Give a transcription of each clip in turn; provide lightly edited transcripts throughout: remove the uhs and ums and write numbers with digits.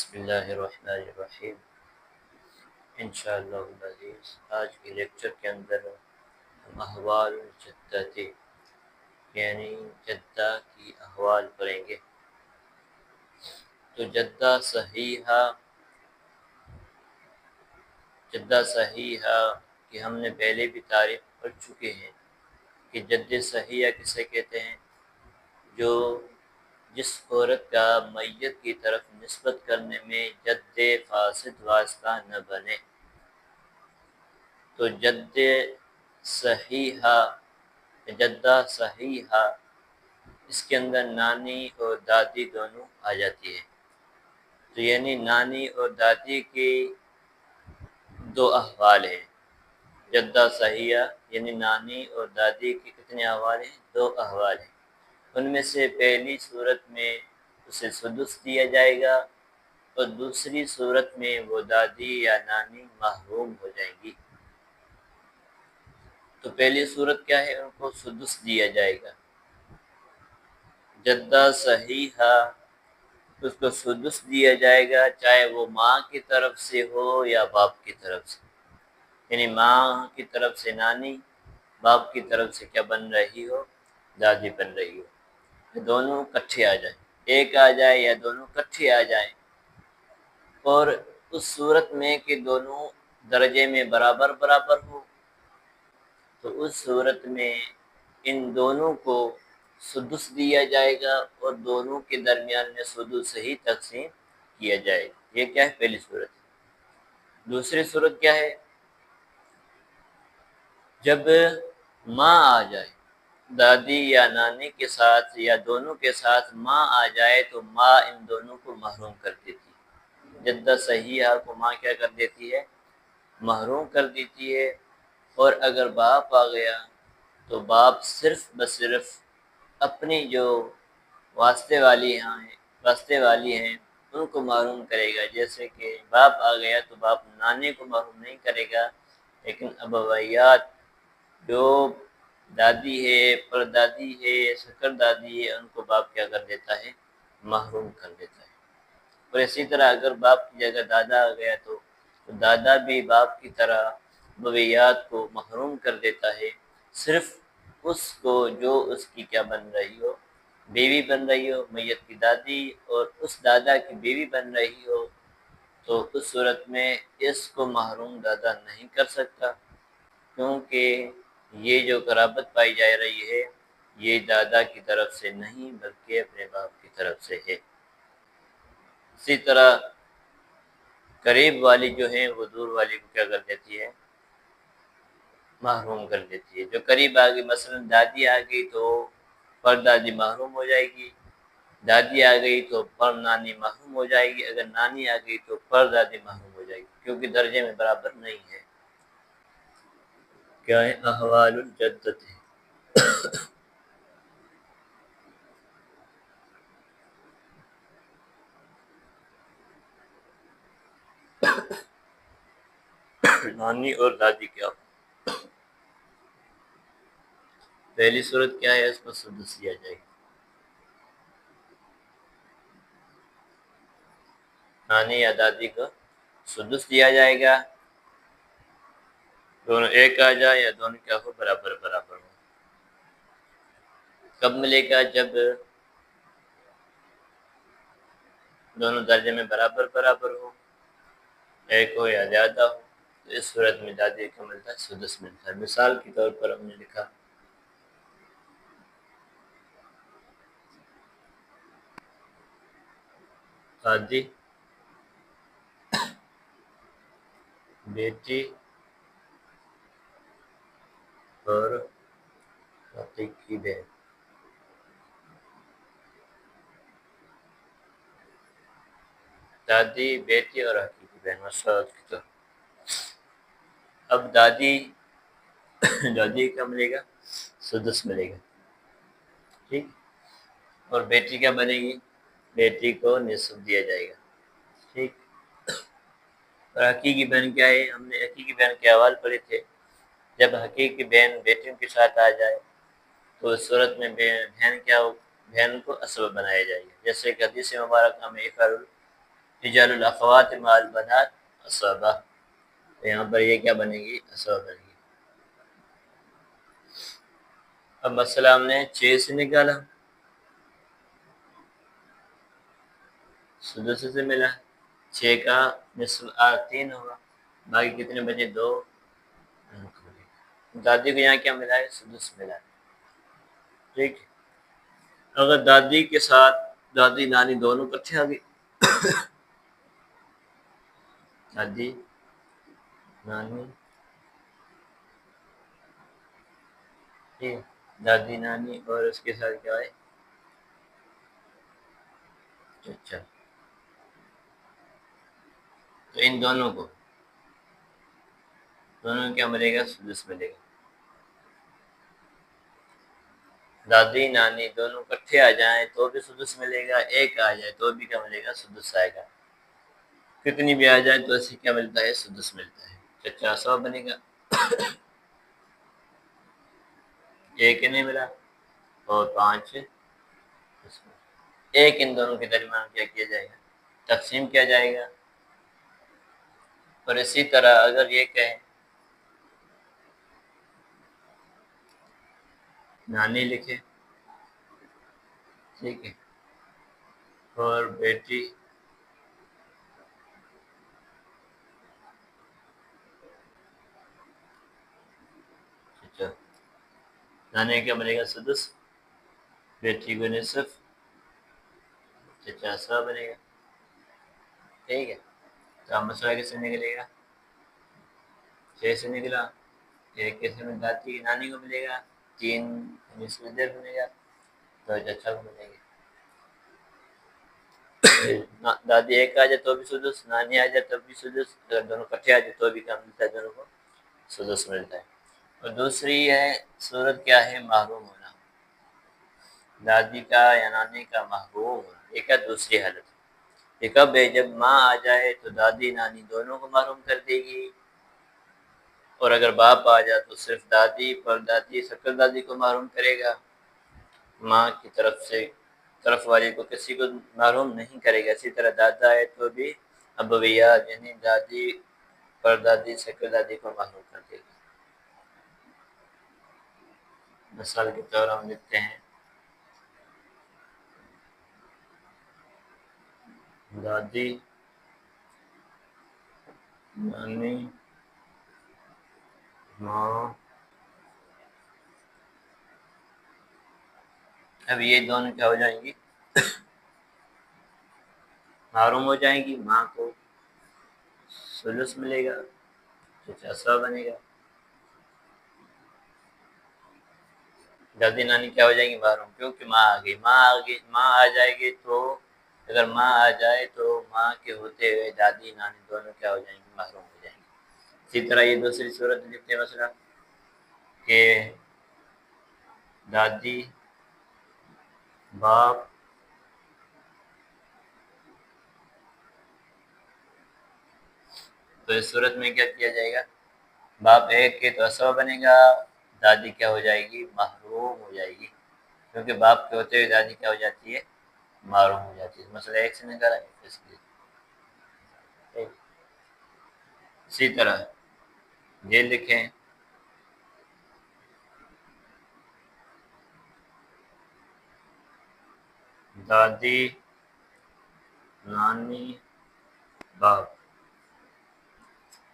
بسم اللہ الرحمن الرحیم۔ انشاءاللہ العزیز آج کے لیکچر کے اندر ہم احوال جدہ یعنی جدہ کی احوال پڑھیں گے۔ تو جدہ صحیحہ کہ ہم نے پہلے بھی تعریف پڑھ چکے ہیں کہ جد صحیحہ کسے کہتے ہیں؟ جو جس عورت کا میت کی طرف نسبت کرنے میں جد فاسد واسطہ نہ بنے، تو جدہ صحیحہ اس کے اندر نانی اور دادی دونوں آ جاتی ہے۔ تو یعنی نانی اور دادی کے دو احوال ہیں۔ جدہ صحیحہ یعنی نانی اور دادی کے کتنے احوال ہیں؟ دو احوال ہیں۔ ان میں سے پہلی صورت میں اسے سدس دیا جائے گا اور دوسری صورت میں وہ دادی یا نانی محروم ہو جائیں گی۔ تو پہلی صورت کیا ہے؟ ان کو سدس دیا جائے گا۔ جدہ صحیحہ اس کو سدس دیا جائے گا، چاہے وہ ماں کی طرف سے ہو یا باپ کی طرف سے، یعنی ماں کی طرف سے نانی، باپ کی طرف سے کیا بن رہی ہو؟ دادی بن رہی ہو۔ دونوں کٹھے آ جائیں، ایک آ جائے یا دونوں کٹھے آ جائیں، اور اس صورت میں کہ دونوں درجے میں برابر ہو، تو اس صورت میں ان دونوں کو سدس دیا جائے گا اور دونوں کے درمیان میں سدس ہی تقسیم کیا جائے گا۔ یہ کیا ہے؟ پہلی صورت۔ دوسری صورت کیا ہے؟ جب ماں آ جائے، دادی یا نانی کے ساتھ یا دونوں کے ساتھ ماں آ جائے، تو ماں ان دونوں کو محروم کر دیتی ہے۔ جدہ صحیحہ کو ماں کیا کر دیتی ہے؟ محروم کر دیتی ہے۔ اور اگر باپ آ گیا تو باپ صرف اپنی جو واسطے والی ہیں ان کو محروم کرے گا۔ جیسے کہ باپ آ گیا تو باپ نانے کو محروم نہیں کرے گا، لیکن ابویات جو دادی ہے، پردادی ہے، سکر دادی ہے، ان کو باپ کیا کر دیتا ہے؟ محروم کر دیتا ہے۔ اور اسی طرح اگر باپ کی جگہ دادا آ گیا تو دادا بھی باپ کی طرح ابویات کو محروم کر دیتا ہے، صرف اس کو جو اس کی کیا بن رہی ہو؟ بیوی بن رہی ہو، میت کی دادی، اور اس دادا کی بیوی بن رہی ہو، تو اس صورت میں اس کو محروم دادا نہیں کر سکتا، کیونکہ یہ جو قرابت پائی جا رہی ہے یہ دادا کی طرف سے نہیں بلکہ اپنے باپ کی طرف سے ہے۔ اسی طرح قریب والی جو ہے وہ دور والی کو کیا کر دیتی ہے؟ محروم کر دیتی ہے۔ جو قریب آ گئی، مثلا دادی آ گئی تو پردادی محروم ہو جائے گی، دادی آ گئی تو پر نانی محروم ہو جائے گی، اگر نانی آ گئی تو پردادی محروم ہو جائے گی، کیونکہ درجے میں برابر نہیں ہے۔ کیا ہے؟ احوال الجدہ۔ نانی اور دادی کیا؟ پہلی صورت کیا ہے؟ اس کو سدس دیا جائے گا۔ نانی یا دادی کو سدس دیا جائے گا، دونوں ایک آ جائے یا دونوں کیا ہو؟ برابر ہو۔ کب ملے گا؟ جب دونوں درجے میں برابر ہو، ایک ہو یا زیادہ ہو، تو اس صورت میں دادی کو ملتا ہے؟ سدس ملتا ہے۔ مثال کے طور پر ہم نے لکھا دادی، بیٹی اور حقیقی بہن۔ دادی، بیٹی اور حقیقی بہن مساوات کی طور۔ اب دادی کا ملے گا؟ سدس ملے گا، ٹھیک۔ اور بیٹی کیا بنے گی؟ بیٹی کو نصف دیا جائے گا، ٹھیک۔ اور حقیقی بہن کیا ہے؟ ہم نے حقیقی بہن کے احوال پڑھے تھے۔ جب حقیقی بہن بیٹیوں کے ساتھ آ جائے تو اس صورت میں بہن کو اسباب بنایا جائے گا، جیسے کہ حدیث مبارکہ میں اجعل الاخوات مع البنات اسبا، تو یہاں پر یہ کیا بنے گی؟ اسبا بنے گی۔ اب مسئلہ ہم نے 6 سے نکالا، سدس سے ملا، 6 کا نصف 3 ہوگا، باقی کتنے بچے؟ 2۔ دادی کو یہاں کیا ملا ہے؟ سدس ملا ہے، ٹھیک۔ اگر دادی کے ساتھ دادی نانی دونوں کٹھے آ گئی، دادی نانی، ٹھیک، دادی نانی اور اس کے ساتھ کیا ہے؟ چچا، تو ان دونوں کو کیا ملے گا؟ سدس ملے گا۔ دادی نانی دونوں کٹھے آ جائیں تو بھی سدس ملے گا، ایک آ جائے تو بھی کیا ملے گا؟ سدس آئے گا۔ کتنی بھی آ جائے تو اسے کیا ملتا ہے؟ سدس ملتا ہے۔ چچا 100 بنے گا، ایک نہیں ملا اور 5 ایک، ان دونوں کے درمیان کیا کیا جائے گا؟ تقسیم کیا جائے گا۔ اور اسی طرح اگر یہ کہیں نانی لکھے، ٹھیک ہے، اور بیٹی اچھا، نانی کیا بنے گا؟ سدس، بیٹی کو نصف، چچا 100 بنے گا، ٹھیک ہے۔ تو اب مسئلہ کس سے نکلے گا؟ 6 سے نکلا، ایک کیسے میں دادی نانی کو ملے گا، 3 نصف ادھر بنے گا، تو چچا کو ملے گا۔ دادی ایک آ جائے تو بھی سدس، نانی آ جائے تو بھی سدس، اگر دونوں کٹھے آ جائے تو بھی کیا ملتا ہے؟ دونوں کو سدس ملتا ہے۔ اور دوسری ہے صورت کیا ہے؟ محروم ہونا، دادی کا یا نانی کا محروم ہونا، ایک ہے دوسری حالت۔ یہ کب ہے؟ جب ماں آ جائے تو دادی نانی دونوں کو محروم کر دے گی، اور اگر باپ آ جائے تو صرف دادی پر دادی شکر دادی کو محروم کرے گا، ماں کی طرف والی کو کسی کو محروم نہیں کرے گا۔ اسی طرح دادا ہے تو بھی ابویات یعنی دادی پر دادی شکر دادی کو محروم کر دے گا۔ مثال کے طور ہم لکھتے ہیں دادی نانی ماں، اب یہ دونوں کیا ہو جائیں گی؟ محروم ہو جائیں گی، ماں کو سدس ملے گا، چچا 100 بنے گا۔ دادی نانی کیا ہو جائیں گی؟ محروم، کیونکہ ماں آ گئی، ماں آ جائے گی تو اگر ماں آ جائے تو ماں کے ہوتے ہوئے دادی نانی دونوں کیا ہو جائیں گی؟ محروم ہو جائیں گے۔ اسی طرح یہ دوسری صورت لکھتے ہیں مثلا کہ دادی باپ تو اس صورت میں کیا کیا جائے گا؟ باپ ایک کے تو 100 بنے گا، دادی کیا ہو جائے گی؟ محروم ہو جائے گی، کیونکہ باپ کے ہوتے ہوئے دادی کیا ہو جاتی ہے؟ محروم ہو جاتی ہے۔ مسئلہ ایک سے نکالا اس لیے۔ اسی طرح یہ لکھیں دادی نانی باپ،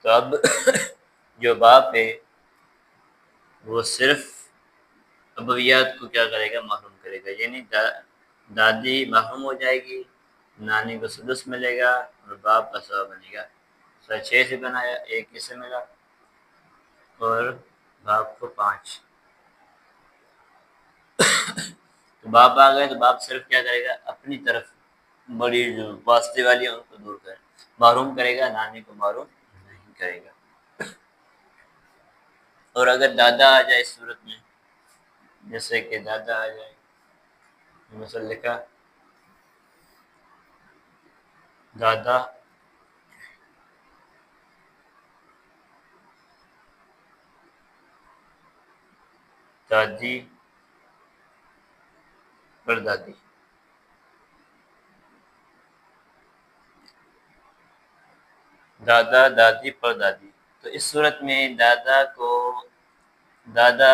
تو اب جو باپ ہے وہ صرف ابویات کو کیا کرے گا؟ محروم کرے گا، یعنی دادی محروم ہو جائے گی، نانی کو سدس ملے گا اور باپ کا 100 بنے گا۔ 6 سے بنایا، ایک کس سے ملا اور باپ کو 5، تو باپ آ گئے تو باپ صرف کیا کرے گا؟ اپنی طرف بڑی جو واسطے والی ہیں ان کو دور کرے، محروم کرے گا، نانی کو محروم نہیں کرے گا۔ اور اگر دادا آ جائے اس صورت میں، جیسے کہ دادا آ جائے، مثلا لکھا دادا دادی پر دادی، دادا دادی پر دادی، تو اس صورت میں دادا کو دادا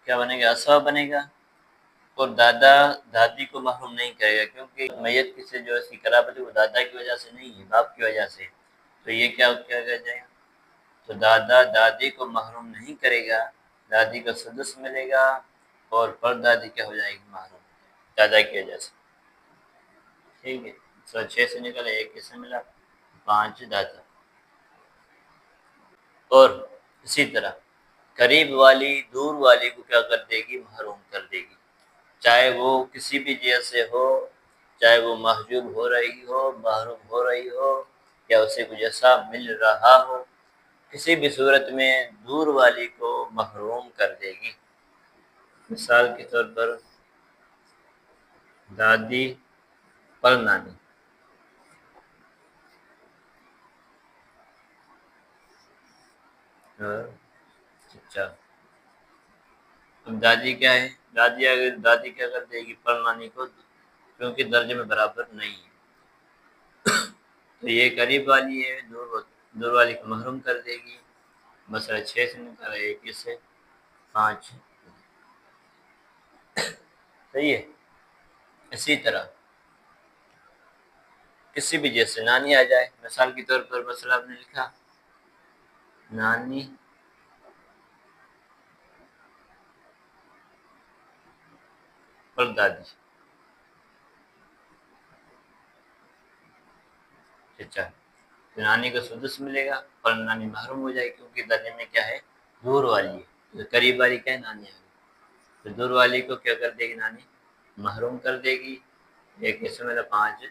کیا بنے گا؟ اسباب بنے گا، اور دادا دادی کو محروم نہیں کرے گا، کیونکہ میت کی سے جو اس کی قرابت ہے وہ دادا کی وجہ سے نہیں ہے، باپ کی وجہ سے، تو یہ کیا جائے گا؟ تو دادا دادی کو محروم نہیں کرے گا، دادی کو سدس ملے گا، اور پر دادی کیا ہو جائے گی؟ محروم، دادا کی وجہ سے، ٹھیک ہے۔ 6 سے نکلا، 1 کس سے ملا؟ 5 دادا، اور اسی طرح قریب والی دور والی کو کیا کر دے گی؟ محروم کر دے گی، چاہے وہ کسی بھی جہت سے ہو، چاہے وہ محجوب ہو رہی ہو، محروم ہو رہی ہو، یا اسے کچھ ایسا مل رہا ہو، کسی بھی صورت میں دور والی کو محروم کر دے گی۔ مثال کے طور پر دادی پر نانی، اچھا، اب دادی کیا ہے؟ دادی کیا کر دے گی؟ پر نانی کو، کیونکہ درجے میں برابر نہیں ہے، تو یہ قریب والی ہے، دور والی کو محروم کر دے گی۔ مسئلہ 6 سے نکالا، 1 سے 5، صحیح ہے۔ اسی طرح کسی بھی جیسے نانی آ جائے، مثال کے طور پر مسئلہ آپ نے لکھا نانی اور دادی، اچھا، تو نانی کو سدس ملے گا، اور نانی محروم ہو جائے گی، کیونکہ درجے میں کیا ہے؟ دور والی ہے، تو قریب والی کیا ہے؟ نانی آ گئی، تو دور والی کو کیا کر دے گی؟ نانی محروم کر دے گی، 1 اس میں 5